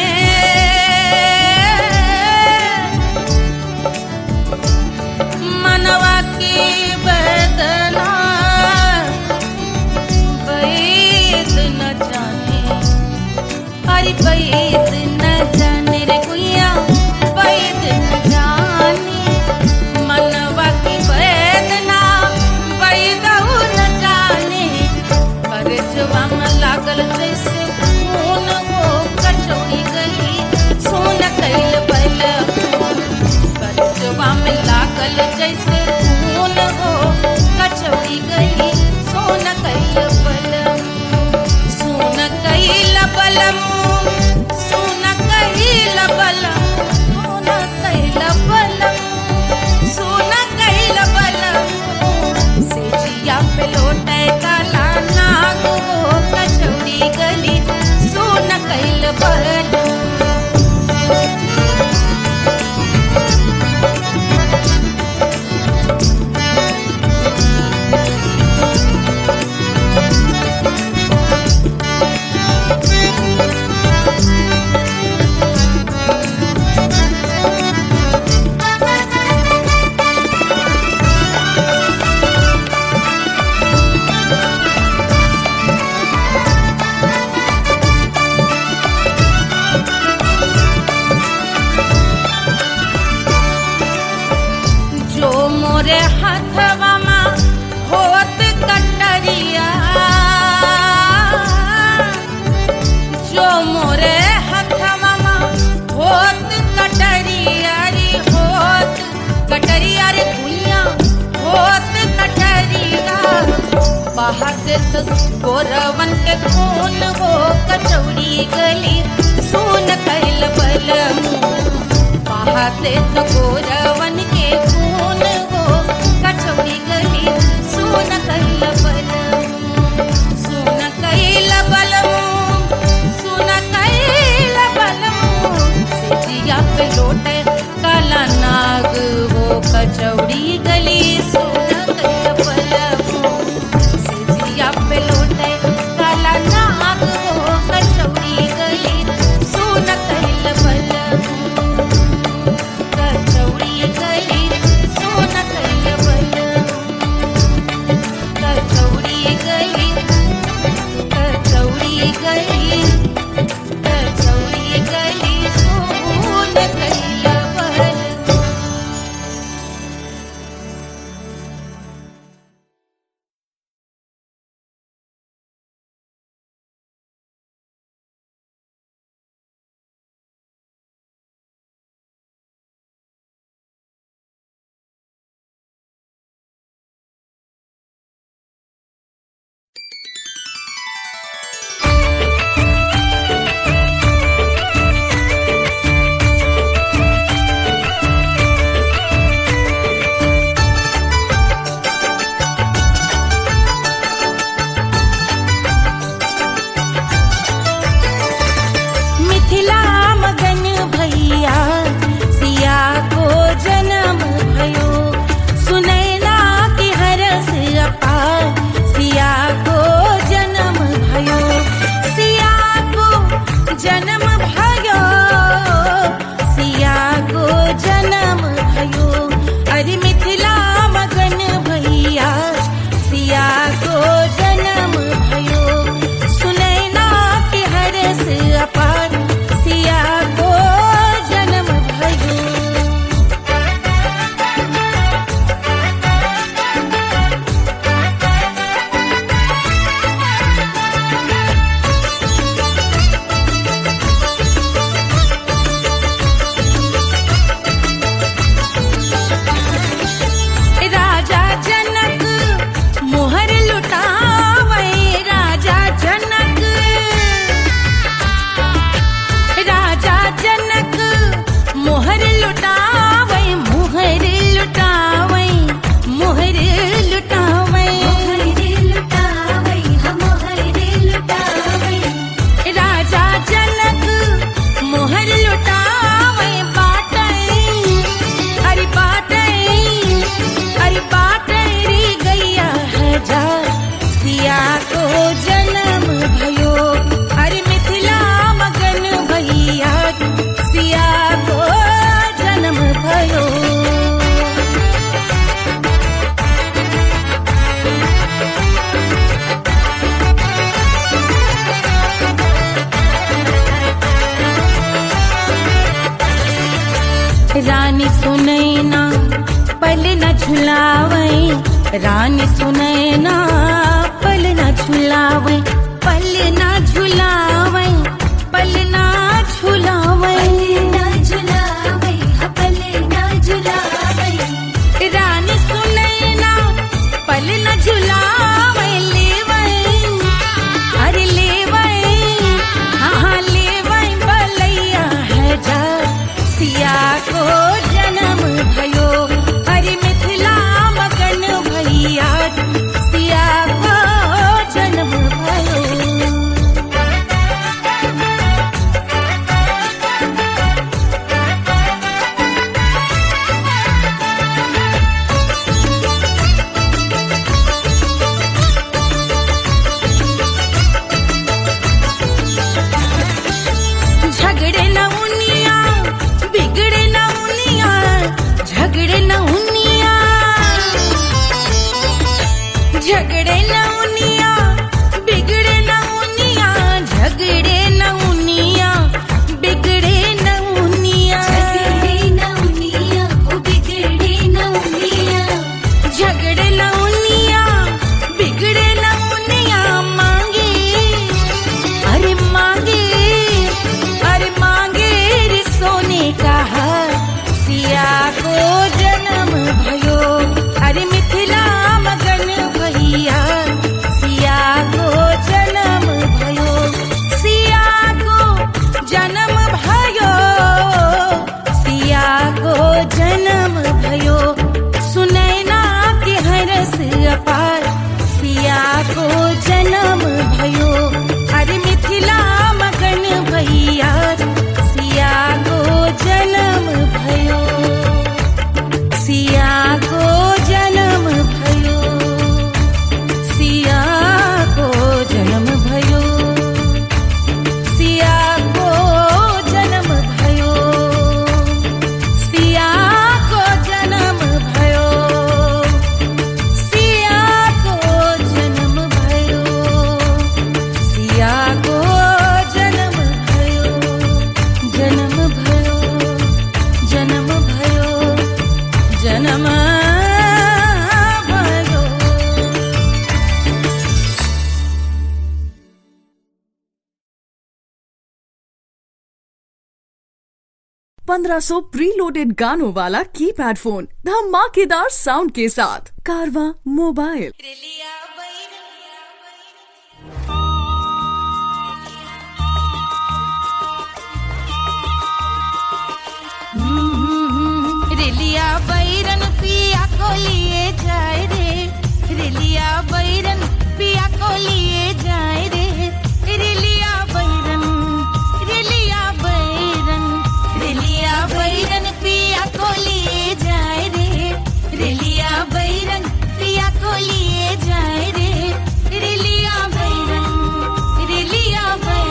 Speaker 1: हथवा मा होत कटरिया, जो मोरे हथवा मा होत कटरिया रे होत कटरिया रे दुनिया होत कटरिया, बाहर से गोरवन के खून हो कचौड़ी गली सोन कैल बलमू, बाहर से गोरवन के खून हो कचौड़ी गली सोन कैल बलमू, सोन कैल बलमू, सोन कैल बलमू, सिजिया पे लोटे काला नाग हो कचौड़ी गली सोन कैल बलमू, सिजिया पे लोटे काला नाग हो कचौड़ी गली सोन कैल बलमू, कचौड़ी गली सोन कैल बलमू, कचौड़ी गली, कचौड़ी गली, कचौड़ी गली सोन कैल बलमू। मिथिला मगन भैया सिया को जन्म भयो, सुनैना की हरस अपार सिया को जन्म भयो, सिया को जन्म भयो, सिया को जन्म भयो, अरे मिथिला मगन भैया सिया को जन्म भयो, सुनैना की हरस अपार सिया को जन्म भयो। राजा जनक मोहर लुटावे, राजा जनक, राजा जनक मोहर लुटावे, मोहर लुटावे, मोहर लुटावे, राजा जनक मोहर लुटावे, बाटै अरे बाटै अरे बाटै रे गैया हजार सिया को जन्म भयो, अरे मिथिला मगन भैया सिया को जन्म भयो। रानी सुनैना पल न झुलावे, रानी सुनैना पल न झुलावे, पल न झुलावे, पल न झुलावे, रानी सुनैना पल न झुलावे, लेवै अरे लेवै, हाँ लेवै बलैया है जा सिया को जन्म भयो, अरे मिथिला मगन भैया सिया को जन्म भयो। झगड़े न उनिया बिगड़े न उनिया, झगड़े न उनिया, झगड़े न उनिया बिगड़े न उनिया, झगड़े न उनिया बिगड़े न उनिया, झगड़े न उनिया बिगड़े न उनिया,
Speaker 4: 1500 प्रीलोडेड गानों वाला कीपैड फोन धमाकेदार साउंड के साथ कारवा मोबाइल।
Speaker 1: रेलिया बैरन पिया को लिए जाए रे, रेलिया बैरन पिया को लिए जाए रे, रेलिया बैरन, रेलिया बैरन, रेलिया बैरन पिया को लिए जाए रे, रेलिया बैरन पिया को लिए जाए रे, रेलिया बैरन, रेलिया बैरन।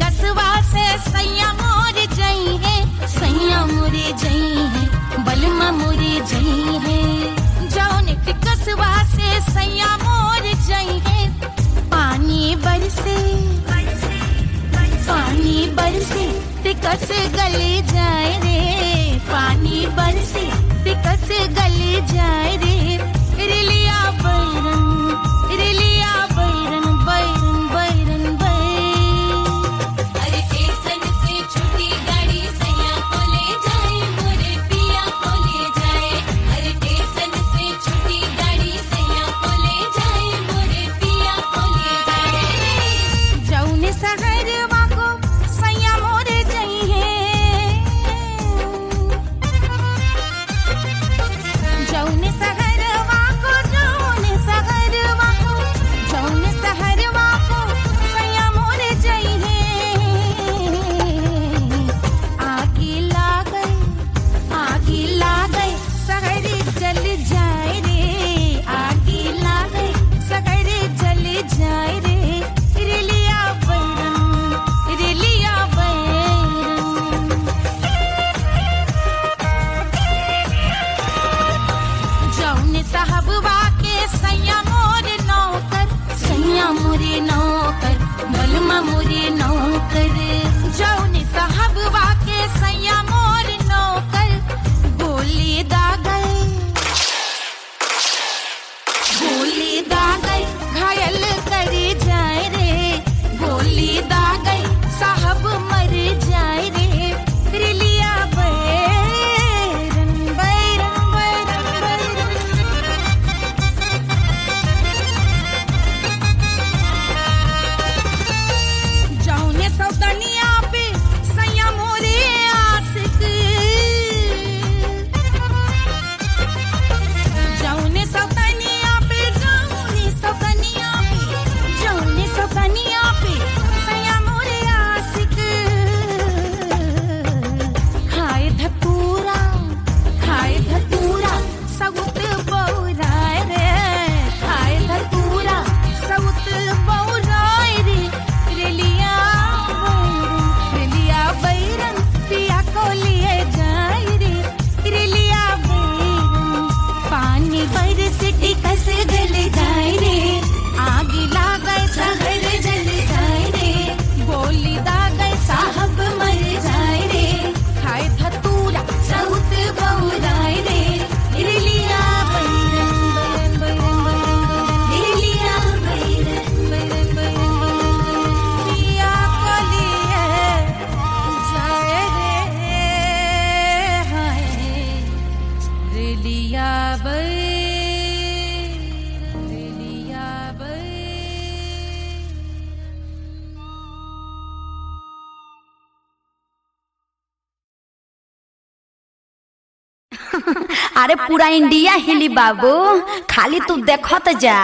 Speaker 1: कसवा से सैया मोर जई है, सैया मोरे जई है, बलमा मोरे जई है, जौन कसवा से सैया मोर जई है, पानी बरसे, पानी बरसे टिकस गले जाए रे, पानी बरसे टिकस गले जाए रे, रेलिया बैरन, रेलिया बैरन, बैरन बैरन बैरन।
Speaker 5: अरे पूरा इंडिया हिली बाबू, खाली तू देखत जा।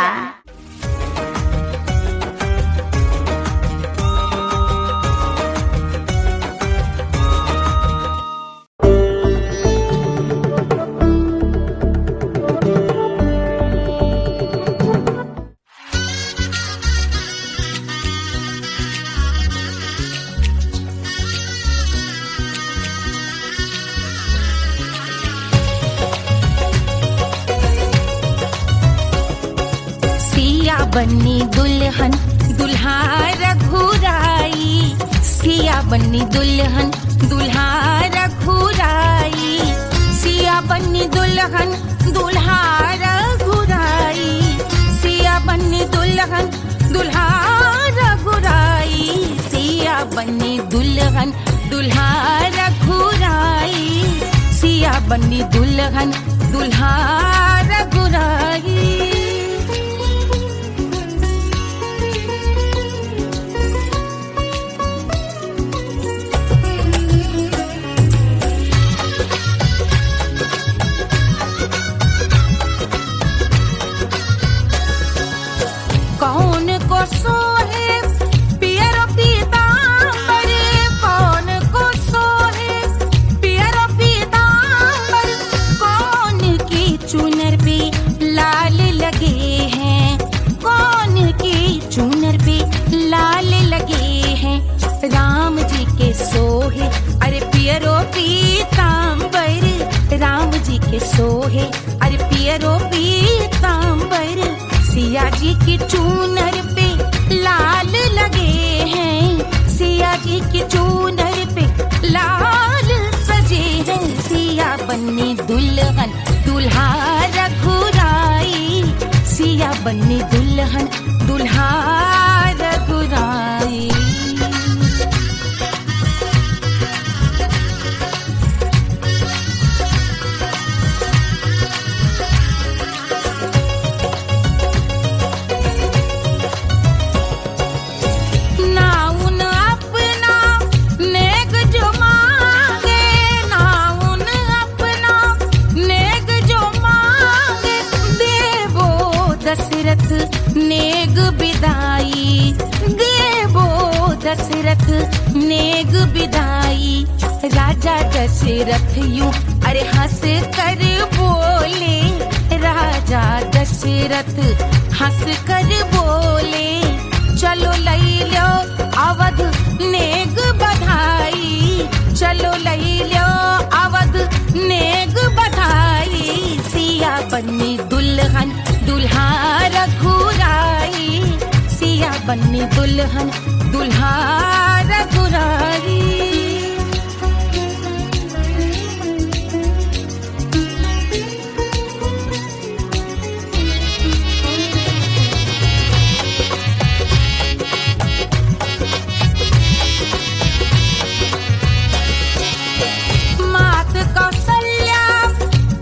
Speaker 1: बन्नी दुल्हन दुल्हा रघुराई, सिया बन्नी दुल्हन दुल्हा रघुराई, सिया बन्नी दुल्हन दुल्हा रघुराई, सिया बन्नी दुल्हन दुल्हा रघुराई, सिया बन्नी दुल्हन दुल्हा रघुराई, सिया बन्नी दुल्हन दुल्हा रघुराई। कौन को सोहे पियरो पीतांबर, कौन को सोहे पियरो पीतांबर, कौन की चुनर पे लाल लगे हैं, कौन की चुनर पे लाल लगे हैं। राम जी के सोहे अरे पियरो पीतांबर, राम जी के सोहे अरे पियरो पीतांबर, सिया जी की चूनर पे लाल लगे हैं, सिया जी की चूनर पे लाल सजे हैं। सिया बन्नी दुल्हन दुल्हा रघुराई, सिया बन्नी दुल्हन दुल्हा रघुराई। नेग बिदाई देवो दशरथ नेग बिदाई, राजा दशरथ यूं अरे हंस कर बोले, राजा दशरथ हंस कर बोले, चलो लई लो अवध नेग बधाई, चलो लई लो अवध नेग बधाई, सिया बन्नी दुल्हन दुल्हा रघुराई, सिया बन्नी दुल्हन दुल्हा रघुराई। मात कौशल्या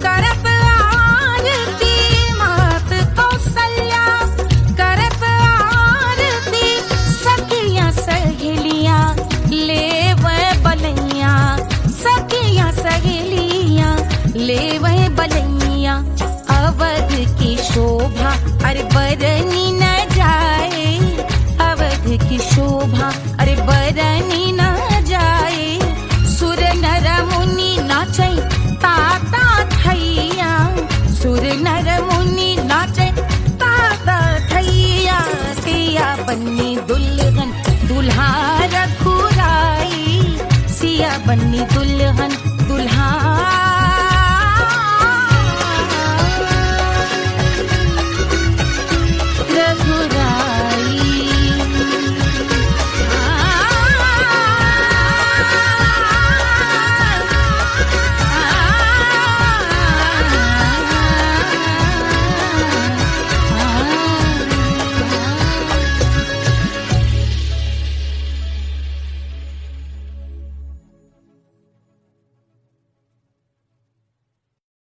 Speaker 1: करत आरती, मात कौशल्या करत आरती, सखियां सहेलियां लेवे बलैया, सखियां सहेलियां लेवे बलैया, अवध की शोभा अरे बरनी न जाए, अवध की शोभा अरे बरनी न जाए, सुर नर मुनि नाचे ताता थैया, सुर नर मुनि नाचे ताता थैया, सिया बन्नी दुल्हन दुल्हा रघुराई, सिया बन्नी दुल्हन